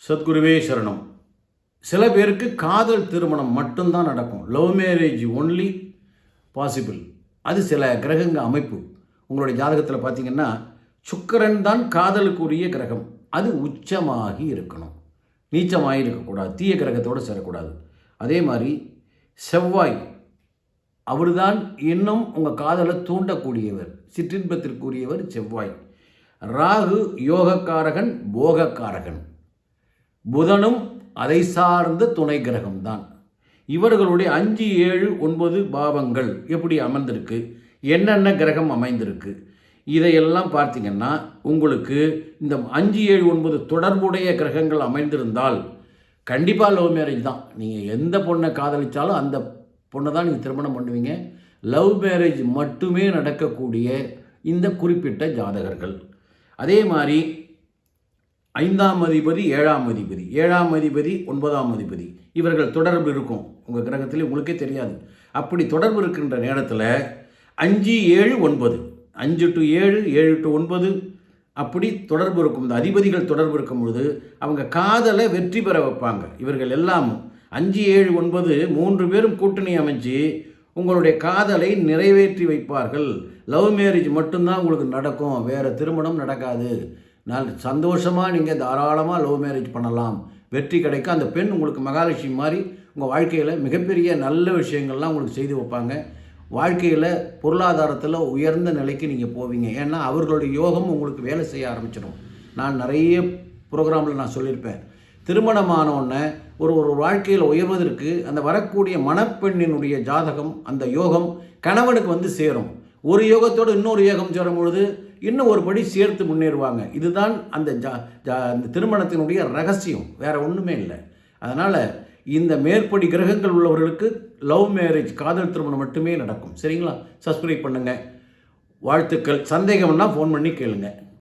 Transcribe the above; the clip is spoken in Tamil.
சத்குருவே சரணம். சில பேருக்கு காதல் திருமணம் மட்டும்தான் நடக்கும். Love marriage only possible. அது சில கிரகங்க அமைப்பு. உங்களுடைய ஜாதகத்தில் பார்த்தீங்கன்னா சுக்கிரன் தான் காதலுக்குரிய கிரகம். அது உச்சமாகி இருக்கணும், நீச்சமாகி இருக்கக்கூடாது, தீய கிரகத்தோடு சேரக்கூடாது. அதே மாதிரி செவ்வாய், அவர் தான் இன்னும் உங்கள் காதலை தூண்டக்கூடியவர், சிற்றின்பத்திற்குரியவர் செவ்வாய். ராகு யோகக்காரகன், போகக்காரகன். புதனும் அதை சார்ந்த துணை கிரகம்தான். இவர்களுடைய 5, 7, 9 பாவங்கள் எப்படி அமர்ந்திருக்கு, என்னென்ன கிரகம் அமைந்திருக்கு, இதையெல்லாம் பார்த்தீங்கன்னா உங்களுக்கு இந்த 5, 7, 9 தொடர்புடைய கிரகங்கள் அமைந்திருந்தால் கண்டிப்பாக லவ் மேரேஜ் தான். நீங்கள் எந்த பொண்ணை காதலித்தாலும் அந்த பொண்ணை தான் நீங்கள் திருமணம் பண்ணுவீங்க. லவ் மேரேஜ் மட்டுமே நடக்கக்கூடிய இந்த குறிப்பிட்ட ஜாதகர்கள். அதே மாதிரி 5ஆம் அதிபதி 7ஆம் அதிபதி, 7ஆம் அதிபதி 9ஆம் அதிபதி, இவர்கள் தொடர்பு இருக்கும் உங்கள் கிரகத்தில், உங்களுக்கே தெரியாது. அப்படி தொடர்பு இருக்கின்ற நேரத்தில் 5, 7, 9, 5 to 7, 7 to 9 அப்படி தொடர்பு இருக்கும். இந்த அதிபதிகள் தொடர்பு இருக்கும் பொழுது அவங்க காதலை வெற்றி பெற வைப்பாங்க. இவர்கள் எல்லாம் 5, 7, 9 3 பேரும் கூட்டணி அமைச்சு உங்களுடைய காதலை நிறைவேற்றி வைப்பார்கள். லவ் மேரேஜ் மட்டும்தான் உங்களுக்கு நடக்கும், வேறு திருமணம் நடக்காது. சந்தோஷமாக நீங்கள் தாராளமாக லவ் மேரேஜ் பண்ணலாம், வெற்றி கிடைக்கும். அந்த பெண் உங்களுக்கு மகாலட்சுமி மாதிரி உங்கள் வாழ்க்கையில் மிகப்பெரிய நல்ல விஷயங்கள்லாம் உங்களுக்கு செய்து வைப்பாங்க. வாழ்க்கையில் பொருளாதாரத்தில் உயர்ந்த நிலைக்கு நீங்கள் போவீங்க. ஏன்னா அவர்களுடைய யோகம் உங்களுக்கு வேலை செய்ய ஆரம்பிச்சிடும். நான் நிறைய ப்ரோக்ராமில் நான் சொல்லியிருப்பேன், திருமணமானோடனே ஒரு வாழ்க்கையில் உயர்வதற்கு அந்த வரக்கூடிய மணப்பெண்ணினுடைய ஜாதகம், அந்த யோகம் கணவனுக்கு வந்து சேரும். ஒரு யோகத்தோடு இன்னொரு யோகம் சேரும் பொழுது இன்னும் ஒரு படி சேர்த்து முன்னேறுவாங்க. இதுதான் அந்த அந்த திருமணத்தினுடைய ரகசியம், வேறு ஒன்றுமே இல்லை. அதனால் இந்த மேற்படி கிரகங்கள் உள்ளவர்களுக்கு லவ் மேரேஜ், காதல் திருமணம் மட்டுமே நடக்கும். சரிங்களா? சப்ஸ்கிரைப் பண்ணுங்கள். வாழ்த்துக்கள். சந்தேகம்னா ஃபோன் பண்ணி கேளுங்கள்.